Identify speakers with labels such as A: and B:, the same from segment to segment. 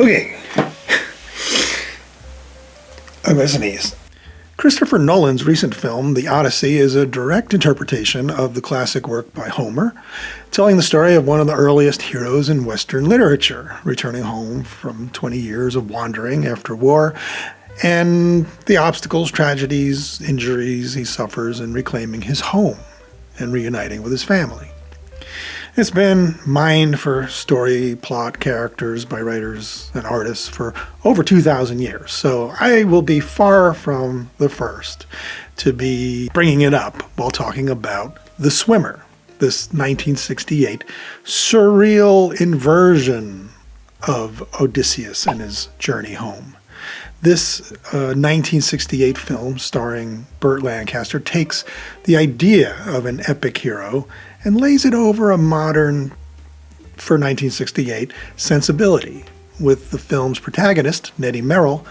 A: Okay. I'm going to sneeze. Christopher Nolan's recent film, The Odyssey, is a direct interpretation of the classic work by Homer, telling the story of one of the earliest heroes in Western literature, returning home from 20 years of wandering after war, and the obstacles, tragedies, injuries he suffers in reclaiming his home and reuniting with his family. It's been mined for story, plot, characters by writers and artists for over 2,000 years, so I will be far from the first to be bringing it up while talking about The Swimmer, this 1968 surreal inversion of Odysseus and his journey home. This 1968 film starring Burt Lancaster takes the idea of an epic hero and lays it over a modern, for 1968, sensibility, with the film's protagonist, Ned Merrill,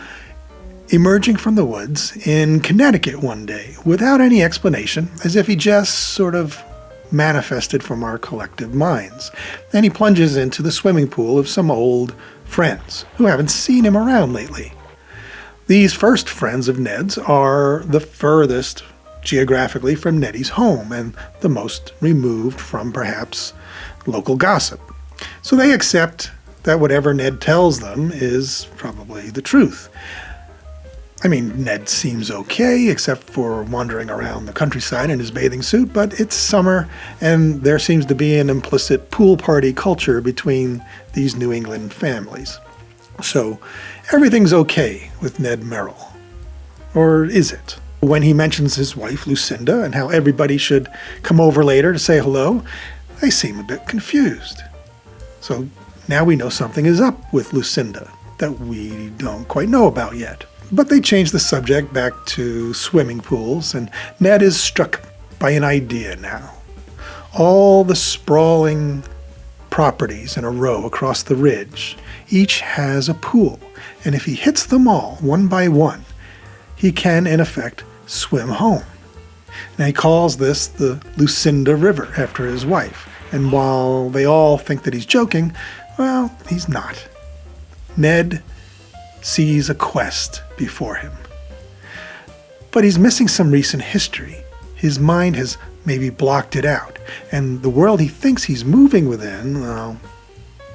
A: emerging from the woods in Connecticut one day without any explanation, as if he just sort of manifested from our collective minds. And he plunges into the swimming pool of some old friends who haven't seen him around lately. These first friends of Ned's are the furthest geographically from Neddie's home and the most removed from perhaps local gossip. So they accept that whatever Ned tells them is probably the truth. I mean, Ned seems okay, except for wandering around the countryside in his bathing suit, but it's summer and there seems to be an implicit pool party culture between these New England families. So everything's okay with Ned Merrill. Or is it? When he mentions his wife, Lucinda, and how everybody should come over later to say hello, they seem a bit confused. So now we know something is up with Lucinda that we don't quite know about yet. But they change the subject back to swimming pools, and Ned is struck by an idea now. All the sprawling properties in a row across the ridge, each has a pool, and if he hits them all one by one, he can, in effect, swim home. Now he calls this the Lucinda River after his wife, and while they all think that he's joking, well, he's not. Ned sees a quest before him. But he's missing some recent history. His mind has maybe blocked it out, and the world he thinks he's moving within, well,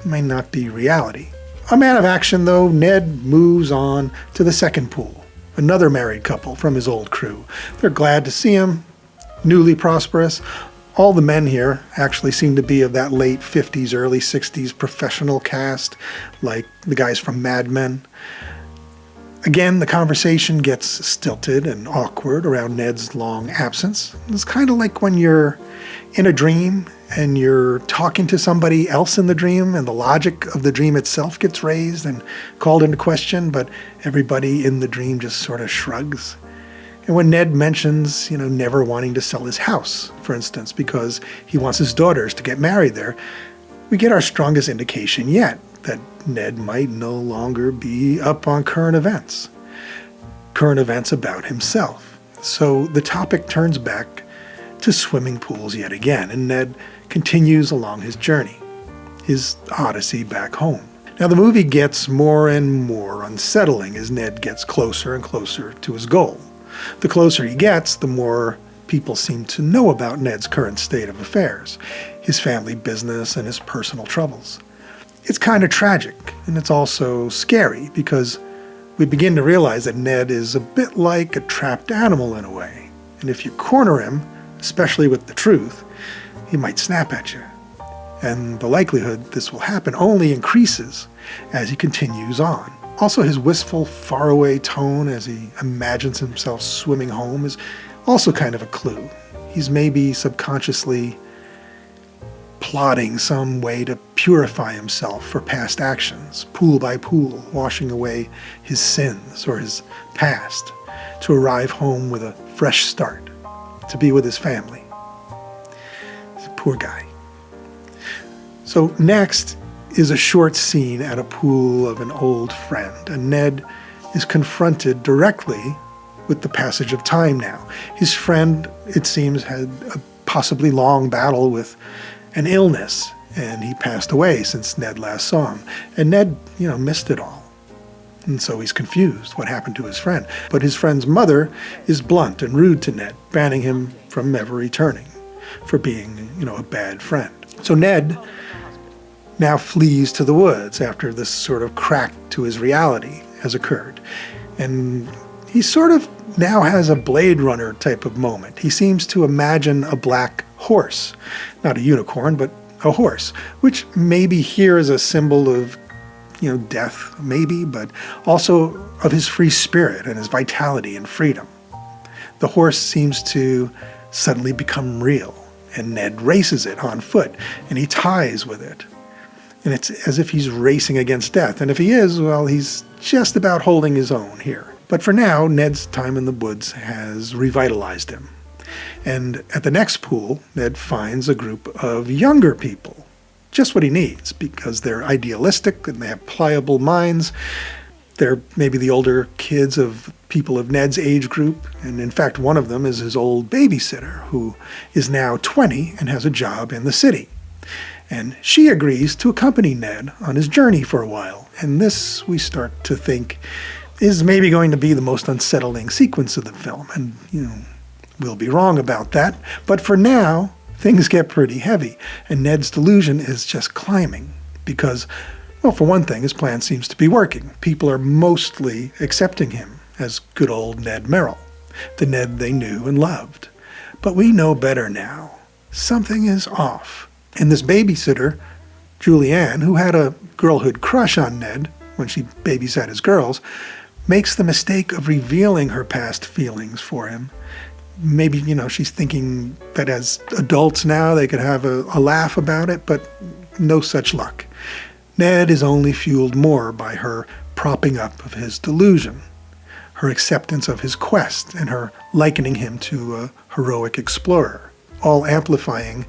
A: may not be reality. A man of action, though, Ned moves on to the second pool. Another married couple from his old crew. They're glad to see him, newly prosperous. All the men here actually seem to be of that late 50s, early 60s professional cast, like the guys from Mad Men. Again, the conversation gets stilted and awkward around Ned's long absence. It's kind of like when you're in a dream and you're talking to somebody else in the dream and the logic of the dream itself gets raised and called into question, but everybody in the dream just sort of shrugs. And when Ned mentions, never wanting to sell his house, for instance, because he wants his daughters to get married there, we get our strongest indication yet that Ned might no longer be up on current events about himself. So the topic turns back to swimming pools yet again, and Ned continues along his journey, his odyssey back home. Now the movie gets more and more unsettling as Ned gets closer and closer to his goal. The closer he gets, the more people seem to know about Ned's current state of affairs, his family business and his personal troubles. It's kind of tragic, and it's also scary because we begin to realize that Ned is a bit like a trapped animal in a way, and if you corner him, especially with the truth, he might snap at you. And the likelihood this will happen only increases as he continues on. Also, his wistful, faraway tone as he imagines himself swimming home is also kind of a clue. He's maybe subconsciously plotting some way to purify himself for past actions, pool by pool, washing away his sins or his past, to arrive home with a fresh start, to be with his family. He's a poor guy. So next is a short scene at a pool of an old friend, and Ned is confronted directly with the passage of time now. His friend, it seems, had a possibly long battle with an illness, and he passed away since Ned last saw him. And Ned, missed it all. And so he's confused what happened to his friend. But his friend's mother is blunt and rude to Ned, banning him from ever returning for being, a bad friend. So Ned now flees to the woods after this sort of crack to his reality has occurred. And he sort of now has a Blade Runner type of moment. He seems to imagine a black horse, not a unicorn, but a horse, which maybe here is a symbol of, death, maybe, but also of his free spirit and his vitality and freedom. The horse seems to suddenly become real, and Ned races it on foot, and he ties with it. And it's as if he's racing against death. And if he is, well, he's just about holding his own here. But for now, Ned's time in the woods has revitalized him. And at the next pool, Ned finds a group of younger people. Just what he needs, because they're idealistic and they have pliable minds. They're maybe the older kids of people of Ned's age group. And in fact, one of them is his old babysitter, who is now 20 and has a job in the city. And she agrees to accompany Ned on his journey for a while. And this, we start to think, is maybe going to be the most unsettling sequence of the film. And, we'll be wrong about that. But for now, things get pretty heavy. And Ned's delusion is just climbing. Because, well, for one thing, his plan seems to be working. People are mostly accepting him as good old Ned Merrill, the Ned they knew and loved. But we know better now. Something is off. And this babysitter, Julianne, who had a girlhood crush on Ned when she babysat his girls, makes the mistake of revealing her past feelings for him. Maybe, she's thinking that as adults now they could have a laugh about it, but no such luck. Ned is only fueled more by her propping up of his delusion, her acceptance of his quest, and her likening him to a heroic explorer, all amplifying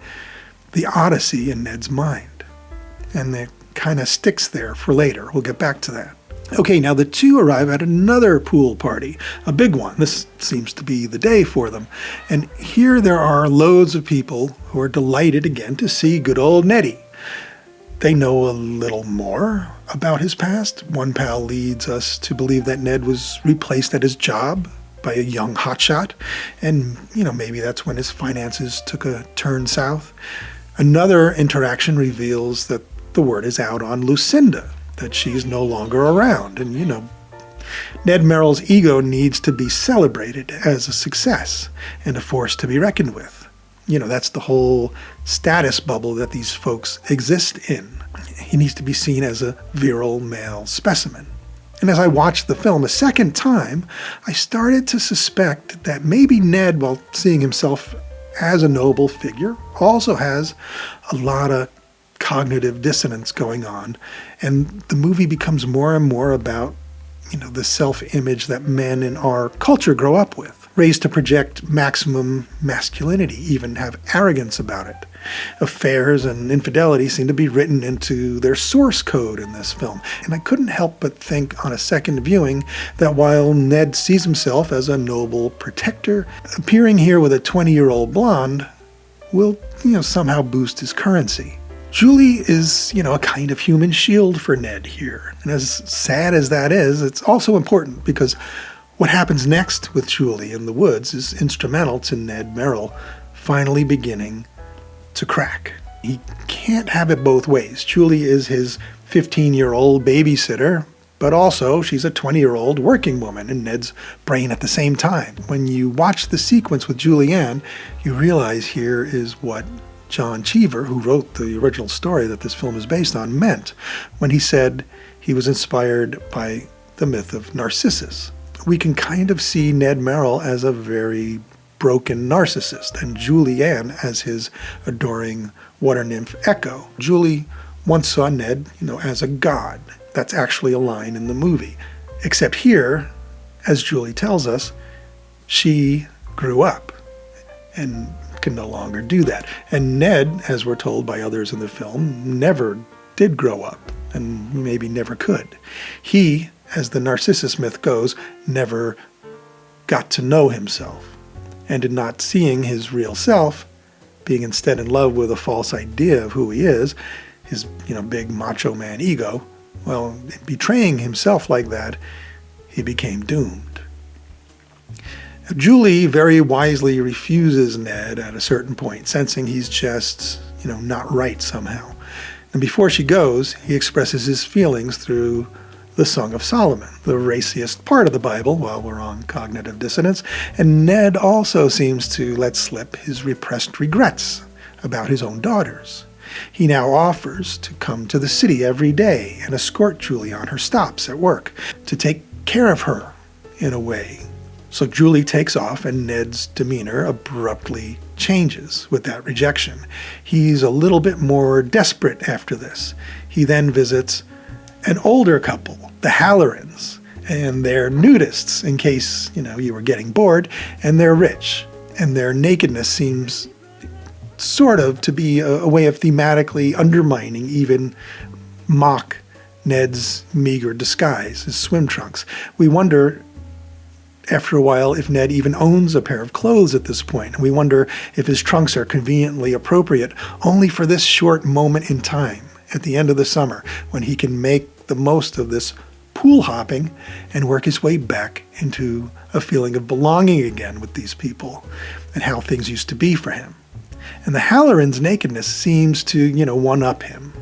A: the odyssey in Ned's mind. And it kind of sticks there for later. We'll get back to that. Okay, now the two arrive at another pool party, a big one. This seems to be the day for them. And here there are loads of people who are delighted again to see good old Neddy. They know a little more about his past. One pal leads us to believe that Ned was replaced at his job by a young hotshot. And, maybe that's when his finances took a turn south. Another interaction reveals that the word is out on Lucinda, that she's no longer around. And, Ned Merrill's ego needs to be celebrated as a success and a force to be reckoned with. That's the whole status bubble that these folks exist in. He needs to be seen as a virile male specimen. And as I watched the film a second time, I started to suspect that maybe Ned, while seeing himself as a noble figure, also has a lot of cognitive dissonance going on. And the movie becomes more and more about, the self-image that men in our culture grow up with, raised to project maximum masculinity, even have arrogance about it. Affairs and infidelity seem to be written into their source code in this film. And I couldn't help but think on a second viewing that while Ned sees himself as a noble protector, appearing here with a 20-year-old blonde will, somehow boost his currency. Julie is, a kind of human shield for Ned here. And as sad as that is, it's also important because what happens next with Julie in the woods is instrumental to Ned Merrill finally beginning to crack. He can't have it both ways. Julie is his 15-year-old babysitter, but also she's a 20-year-old working woman in Ned's brain at the same time. When you watch the sequence with Julianne, you realize here is what John Cheever, who wrote the original story that this film is based on, meant when he said he was inspired by the myth of Narcissus. We can kind of see Ned Merrill as a very broken narcissist and Julianne as his adoring water nymph Echo. Julie once saw Ned, as a god. That's actually a line in the movie. Except here, as Julie tells us, she grew up and can no longer do that. And Ned, as we're told by others in the film, never did grow up and maybe never could. He, as the Narcissus myth goes, never got to know himself. And in not seeing his real self, being instead in love with a false idea of who he is, his, big macho man ego, well, in betraying himself like that, he became doomed. Julie very wisely refuses Ned at a certain point, sensing he's just, not right somehow. And before she goes, he expresses his feelings through the Song of Solomon, the raciest part of the Bible, while we're on cognitive dissonance. And Ned also seems to let slip his repressed regrets about his own daughters. He now offers to come to the city every day and escort Julie on her stops at work, to take care of her in a way. So Julie takes off, and Ned's demeanor abruptly changes with that rejection. He's a little bit more desperate after this. He then visits an older couple, the Hallorans, and they're nudists, in case, you were getting bored, and they're rich, and their nakedness seems sort of to be a way of thematically undermining, even mock Ned's meager disguise, his swim trunks. We wonder after a while if Ned even owns a pair of clothes at this point. And we wonder if his trunks are conveniently appropriate only for this short moment in time at the end of the summer, when he can make the most of this pool hopping and work his way back into a feeling of belonging again with these people and how things used to be for him. And the Hallorans' nakedness seems to, one-up him.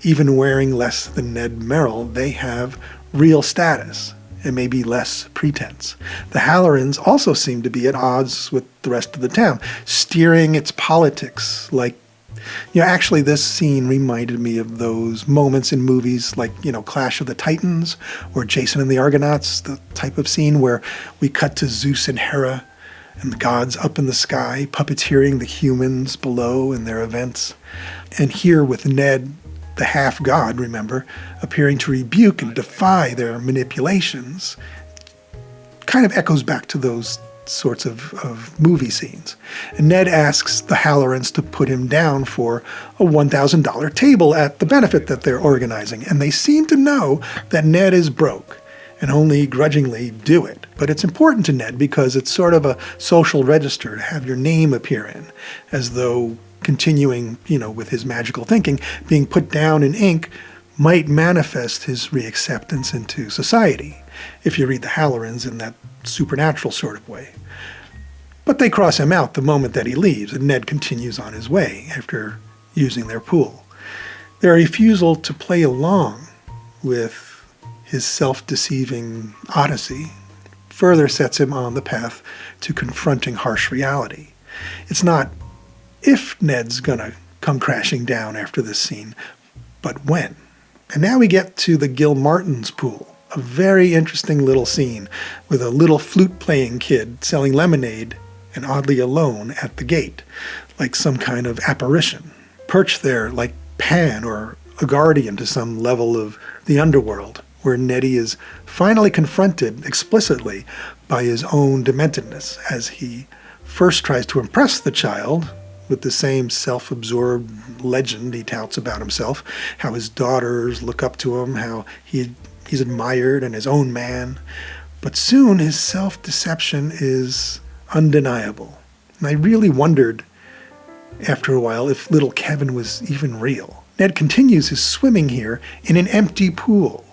A: Even wearing less than Ned Merrill, they have real status and maybe less pretense. The Hallorans also seem to be at odds with the rest of the town, steering its politics like, actually this scene reminded me of those moments in movies like, Clash of the Titans or Jason and the Argonauts, the type of scene where we cut to Zeus and Hera and the gods up in the sky, puppeteering the humans below in their events. And here with Ned, the half-god, remember, appearing to rebuke and defy their manipulations, kind of echoes back to those sorts of movie scenes. And Ned asks the Hallorans to put him down for a $1,000 table at the benefit that they're organizing. And they seem to know that Ned is broke and only grudgingly do it. But it's important to Ned because it's sort of a social register to have your name appear in, as though continuing, with his magical thinking, being put down in ink might manifest his reacceptance into society, if you read the Hallorans in that supernatural sort of way. But they cross him out the moment that he leaves, and Ned continues on his way after using their pool. Their refusal to play along with his self-deceiving odyssey further sets him on the path to confronting harsh reality. It's not if Ned's gonna come crashing down after this scene, but when. And now we get to the Gilmartins' pool, a very interesting little scene with a little flute-playing kid selling lemonade and oddly alone at the gate, like some kind of apparition, perched there like Pan or a guardian to some level of the underworld, where Neddy is finally confronted explicitly by his own dementedness as he first tries to impress the child with the same self-absorbed legend he touts about himself, how his daughters look up to him, how he's admired and his own man. But soon his self-deception is undeniable. And I really wondered after a while if little Kevin was even real. Ned continues his swimming here in an empty pool,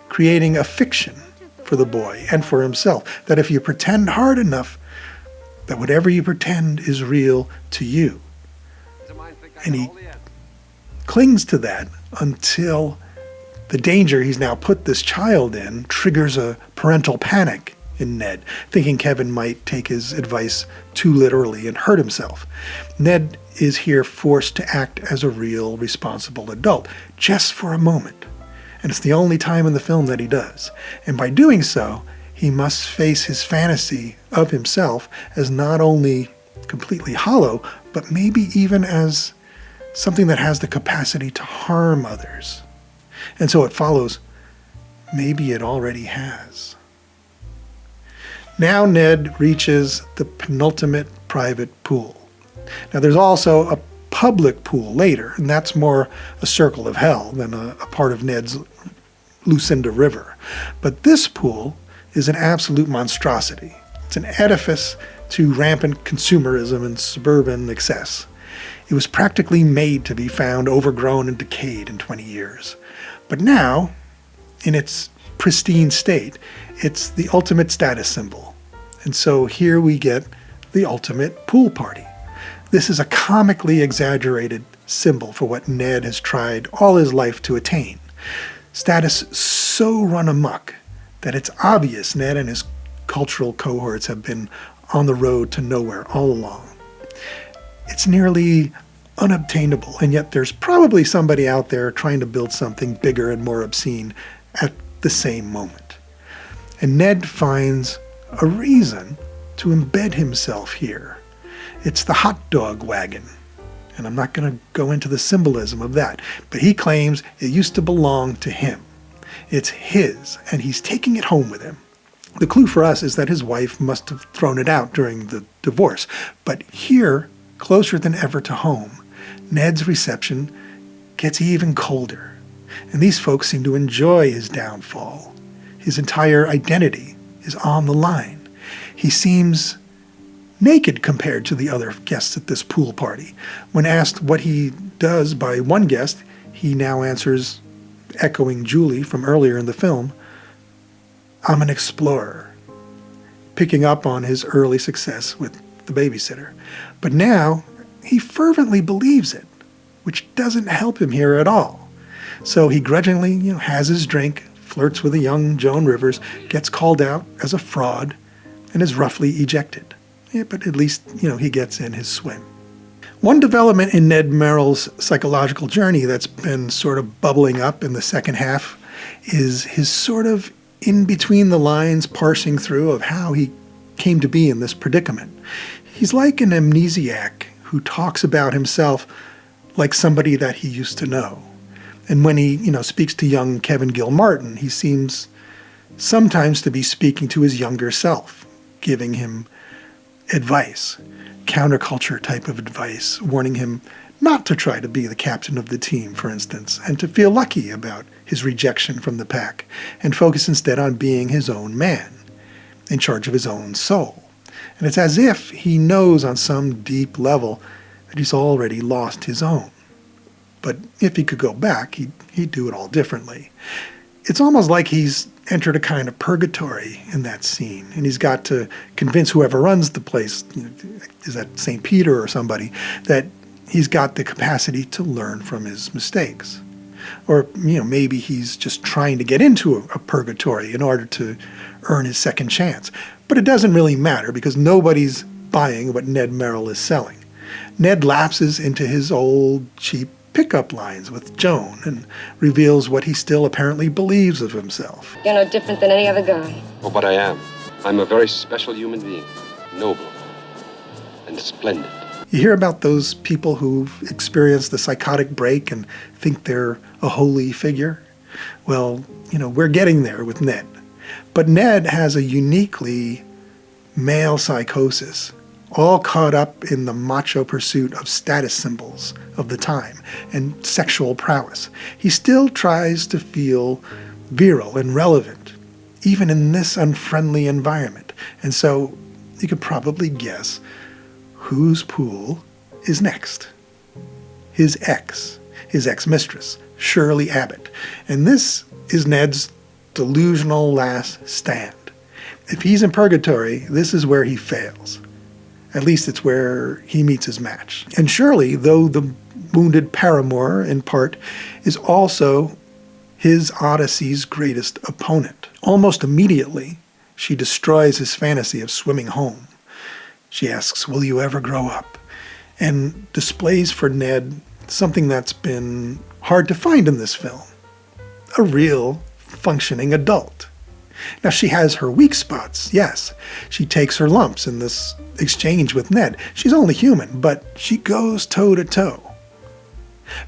A: creating a fiction for the boy and for himself, that if you pretend hard enough, that whatever you pretend is real to you. And he clings to that until the danger he's now put this child in triggers a parental panic in Ned, thinking Kevin might take his advice too literally and hurt himself. Ned is here forced to act as a real, responsible adult, just for a moment. And it's the only time in the film that he does. And by doing so, he must face his fantasy of himself as not only completely hollow, but maybe even as something that has the capacity to harm others. And so it follows, maybe it already has. Now Ned reaches the penultimate private pool. Now there's also a public pool later, and that's more a circle of hell than a part of Ned's Lucinda River. But this pool is an absolute monstrosity. It's an edifice to rampant consumerism and suburban excess. It was practically made to be found overgrown and decayed in 20 years. But now, in its pristine state, it's the ultimate status symbol. And so here we get the ultimate pool party. This is a comically exaggerated symbol for what Ned has tried all his life to attain. Status so run amok that it's obvious Ned and his cultural cohorts have been on the road to nowhere all along. It's nearly unobtainable, and yet there's probably somebody out there trying to build something bigger and more obscene at the same moment. And Ned finds a reason to embed himself here. It's the hot dog wagon. And I'm not going to go into the symbolism of that, but he claims it used to belong to him. It's his, and he's taking it home with him. The clue for us is that his wife must have thrown it out during the divorce. But here, closer than ever to home, Ned's reception gets even colder. And these folks seem to enjoy his downfall. His entire identity is on the line. He seems naked compared to the other guests at this pool party. When asked what he does by one guest, he now answers, echoing Julie from earlier in the film, "I'm an explorer," picking up on his early success with the babysitter. But now he fervently believes it, which doesn't help him here at all. So he grudgingly, has his drink, flirts with a young Joan Rivers, gets called out as a fraud, and is roughly ejected. Yeah, but at least, he gets in his swim. One development in Ned Merrill's psychological journey that's been sort of bubbling up in the second half is his sort of in-between-the-lines parsing through of how he came to be in this predicament. He's like an amnesiac who talks about himself like somebody that he used to know. And when he, speaks to young Kevin Gilmartin, he seems sometimes to be speaking to his younger self, giving him advice, counterculture type of advice, warning him not to try to be the captain of the team, for instance, and to feel lucky about his rejection from the pack, and focus instead on being his own man, in charge of his own soul. And it's as if he knows on some deep level that he's already lost his own. But if he could go back, he'd do it all differently. It's almost like he's entered a kind of purgatory in that scene, and he's got to convince whoever runs the place, is that St. Peter or somebody, that he's got the capacity to learn from his mistakes. Or, maybe he's just trying to get into a purgatory in order to earn his second chance. But it doesn't really matter because nobody's buying what Ned Merrill is selling. Ned lapses into his old, cheap pickup lines with Joan and reveals what he still apparently believes of himself.
B: You're no different than any other guy.
C: Oh, but I am. I'm a very special human being. Noble and splendid.
A: You hear about those people who've experienced the psychotic break and think they're a holy figure? Well, we're getting there with Ned. But Ned has a uniquely male psychosis, all caught up in the macho pursuit of status symbols of the time and sexual prowess. He still tries to feel virile and relevant, even in this unfriendly environment. And so you could probably guess whose pool is next. His ex-mistress, Shirley Abbott. And this is Ned's delusional last stand. If he's in purgatory, this is where he fails. At least it's where he meets his match. And Shirley, though the wounded paramour in part, is also his Odyssey's greatest opponent. Almost immediately, she destroys his fantasy of swimming home. She asks, "Will you ever grow up?" And displays for Ned something that's been hard to find in this film. A real, functioning adult. Now, she has her weak spots, yes. She takes her lumps in this exchange with Ned. She's only human, but she goes toe-to-toe.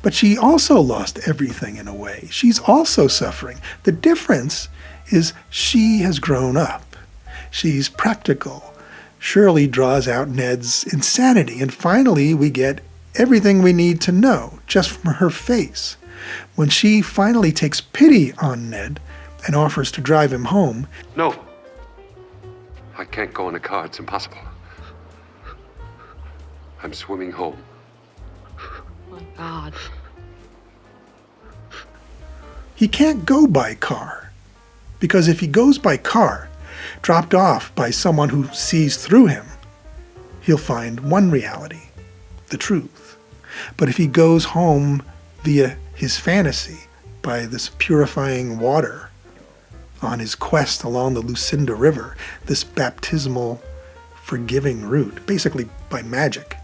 A: But she also lost everything in a way. She's also suffering. The difference is she has grown up. She's practical. Shirley draws out Ned's insanity, and finally we get everything we need to know just from her face. When she finally takes pity on Ned and offers to drive him home.
C: No. I can't go in a car. It's impossible. I'm swimming home.
B: God.
A: He can't go by car, because if he goes by car, dropped off by someone who sees through him, he'll find one reality, the truth. But if he goes home via his fantasy, by this purifying water, on his quest along the Lucinda River, this baptismal, forgiving route, basically by magic,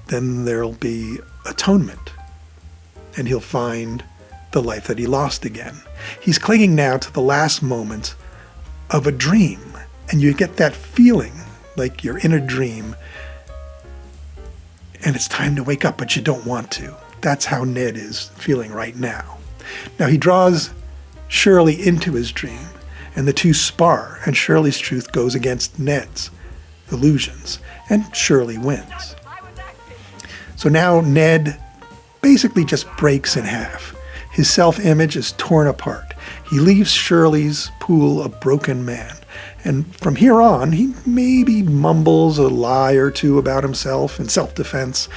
A: then there'll be atonement, and he'll find the life that he lost again. He's clinging now to the last moments of a dream, and you get that feeling like you're in a dream, and it's time to wake up, but you don't want to. That's how Ned is feeling right now. Now he draws Shirley into his dream, and the two spar, and Shirley's truth goes against Ned's illusions, and Shirley wins. So now Ned basically just breaks in half. His self-image is torn apart. He leaves Shirley's pool a broken man, and from here on, he maybe mumbles a lie or two about himself in self-defense,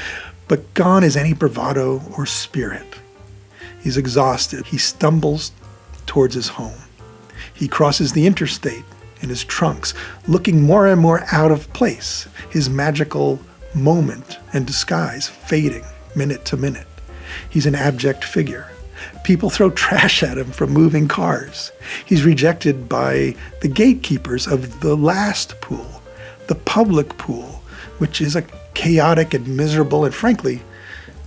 A: but gone is any bravado or spirit. He's exhausted. He stumbles towards his home. He crosses the interstate in his trunks, looking more and more out of place, his magical moment and disguise fading minute to minute. He's an abject figure. People throw trash at him from moving cars. He's rejected by the gatekeepers of the last pool, the public pool, which is a chaotic and miserable and frankly,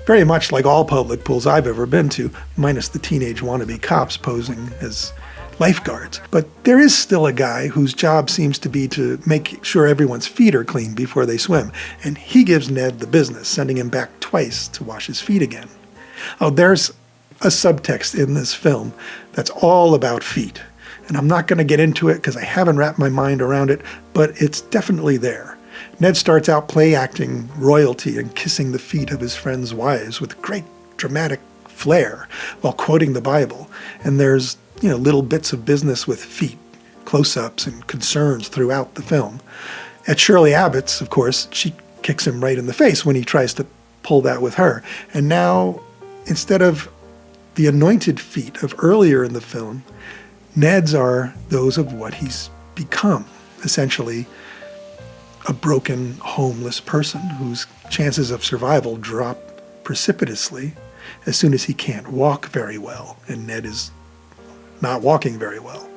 A: very much like all public pools I've ever been to, minus the teenage wannabe cops posing as lifeguards. But there is still a guy whose job seems to be to make sure everyone's feet are clean before they swim, and he gives Ned the business, sending him back twice to wash his feet again. Oh, there's a subtext in this film that's all about feet, and I'm not going to get into it because I haven't wrapped my mind around it, but it's definitely there. Ned starts out play acting royalty and kissing the feet of his friends' wives with great dramatic flair while quoting the Bible. And there's, little bits of business with feet, close-ups and concerns throughout the film. At Shirley Abbott's, of course, she kicks him right in the face when he tries to pull that with her. And now, instead of the anointed feet of earlier in the film, Ned's are those of what he's become, essentially a broken, homeless person whose chances of survival drop precipitously as soon as he can't walk very well, and Ned is not walking very well.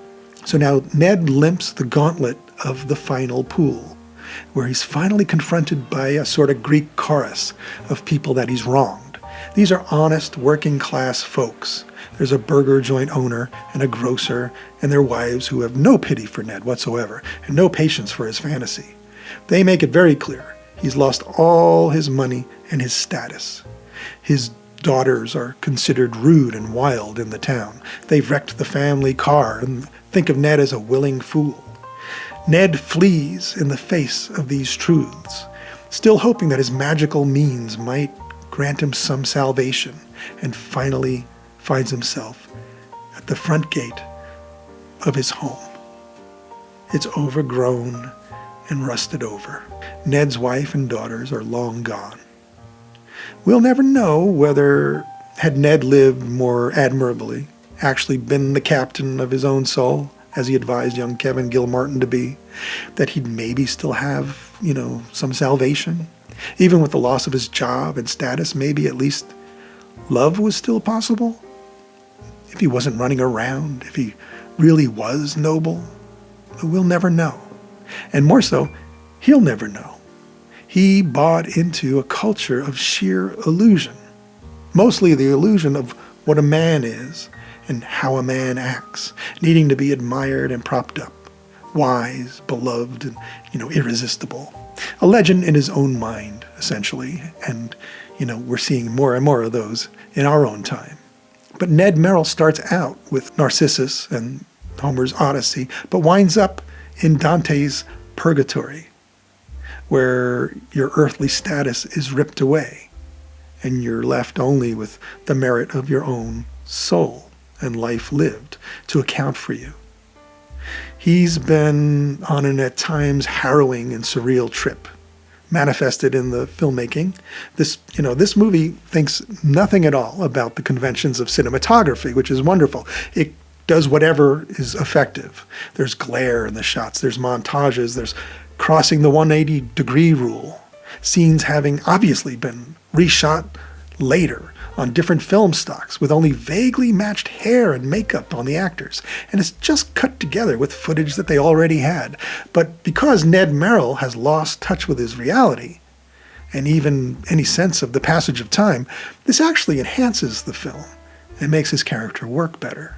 A: So now Ned limps the gauntlet of the final pool, where he's finally confronted by a sort of Greek chorus of people that he's wronged. These are honest, working-class folks. There's a burger joint owner and a grocer and their wives who have no pity for Ned whatsoever and no patience for his fantasy. They make it very clear he's lost all his money and his status. His daughters are considered rude and wild in the town. They've wrecked the family car and think of Ned as a willing fool. Ned flees in the face of these truths, still hoping that his magical means might grant him some salvation, and finally finds himself at the front gate of his home. It's overgrown and rusted over. Ned's wife and daughters are long gone. We'll never know whether, had Ned lived more admirably, actually been the captain of his own soul, as he advised young Kevin Gilmartin to be, that he'd maybe still have, some salvation. Even with the loss of his job and status, maybe at least love was still possible. If he wasn't running around, if he really was noble, we'll never know. And more so, he'll never know. He bought into a culture of sheer illusion, mostly the illusion of what a man is and how a man acts, needing to be admired and propped up, wise, beloved, and, irresistible. A legend in his own mind, essentially, and, we're seeing more and more of those in our own time. But Ned Merrill starts out with Narcissus and Homer's Odyssey, but winds up in Dante's Purgatory, where your earthly status is ripped away and you're left only with the merit of your own soul and life lived to account for you. He's been on an at times harrowing and surreal trip manifested in the filmmaking. This movie thinks nothing at all about the conventions of cinematography, which is wonderful. It does whatever is effective. There's glare in the shots, there's montages, there's crossing the 180-degree rule, scenes having obviously been reshot later on different film stocks with only vaguely matched hair and makeup on the actors. And it's just cut together with footage that they already had. But because Ned Merrill has lost touch with his reality, and even any sense of the passage of time, this actually enhances the film and makes his character work better.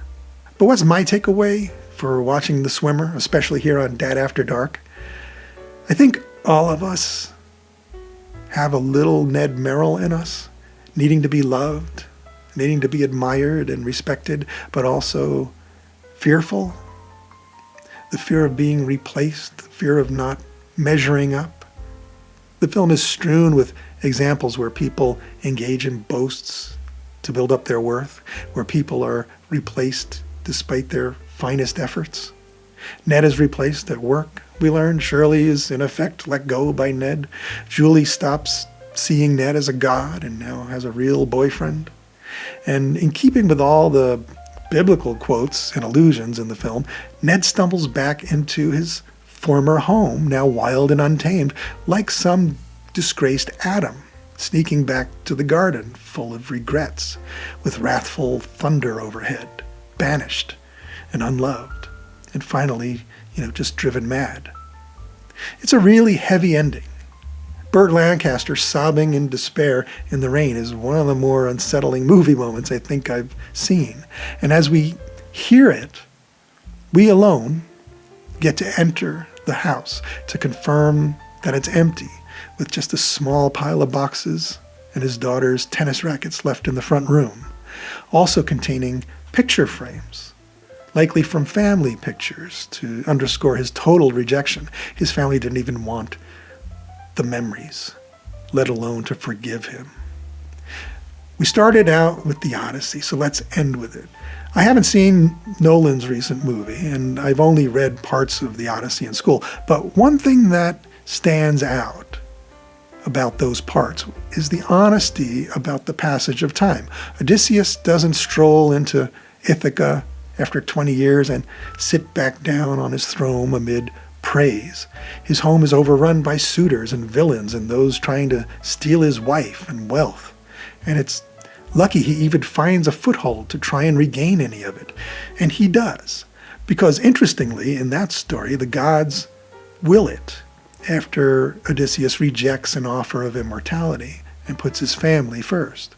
A: But what's my takeaway for watching The Swimmer, especially here on Dad After Dark? I think all of us have a little Ned Merrill in us, needing to be loved, needing to be admired and respected, but also fearful. The fear of being replaced, the fear of not measuring up. The film is strewn with examples where people engage in boasts to build up their worth, where people are replaced despite their finest efforts. Ned is replaced at work, we learn. Shirley is in effect let go by Ned. Julie stops seeing Ned as a god and now has a real boyfriend. And in keeping with all the biblical quotes and allusions in the film, Ned stumbles back into his former home, now wild and untamed, like some disgraced Adam, sneaking back to the garden full of regrets, with wrathful thunder overhead, banished and unloved, and finally, just driven mad. It's a really heavy ending. Burt Lancaster sobbing in despair in the rain is one of the more unsettling movie moments I think I've seen. And as we hear it, we alone get to enter the house to confirm that it's empty, with just a small pile of boxes and his daughter's tennis rackets left in the front room, also containing picture frames, likely from family pictures, to underscore his total rejection. His family didn't even want the memories, let alone to forgive him. We started out with the Odyssey, so let's end with it. I haven't seen Nolan's recent movie, and I've only read parts of the Odyssey in school, but one thing that stands out about those parts is the honesty about the passage of time. Odysseus doesn't stroll into Ithaca after 20 years and sit back down on his throne amid praise. His home is overrun by suitors and villains and those trying to steal his wife and wealth. And it's lucky he even finds a foothold to try and regain any of it. And he does. Because interestingly, in that story, the gods will it after Odysseus rejects an offer of immortality and puts his family first.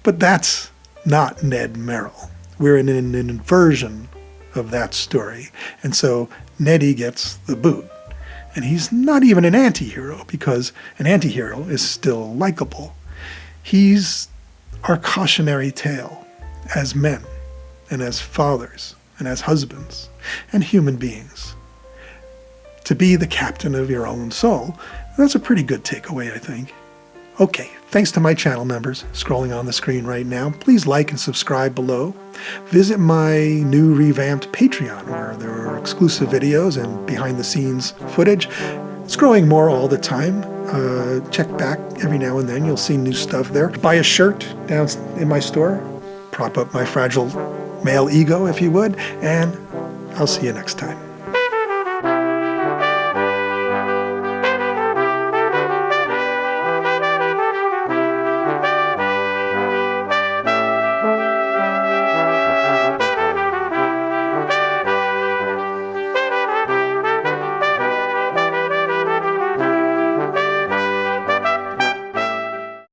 A: But that's not Ned Merrill. We're in an inversion of that story. And so Neddy gets the boot. And he's not even an anti-hero, because an anti-hero is still likable. He's our cautionary tale as men and as fathers and as husbands and human beings. To be the captain of your own soul, that's a pretty good takeaway, I think. Okay, thanks to my channel members scrolling on the screen right now. Please like and subscribe below. Visit my new revamped Patreon, where there are exclusive videos and behind-the-scenes footage. It's growing more all the time. Check back every now and then. You'll see new stuff there. Buy a shirt down in my store. Prop up my fragile male ego, if you would. And I'll see you next time.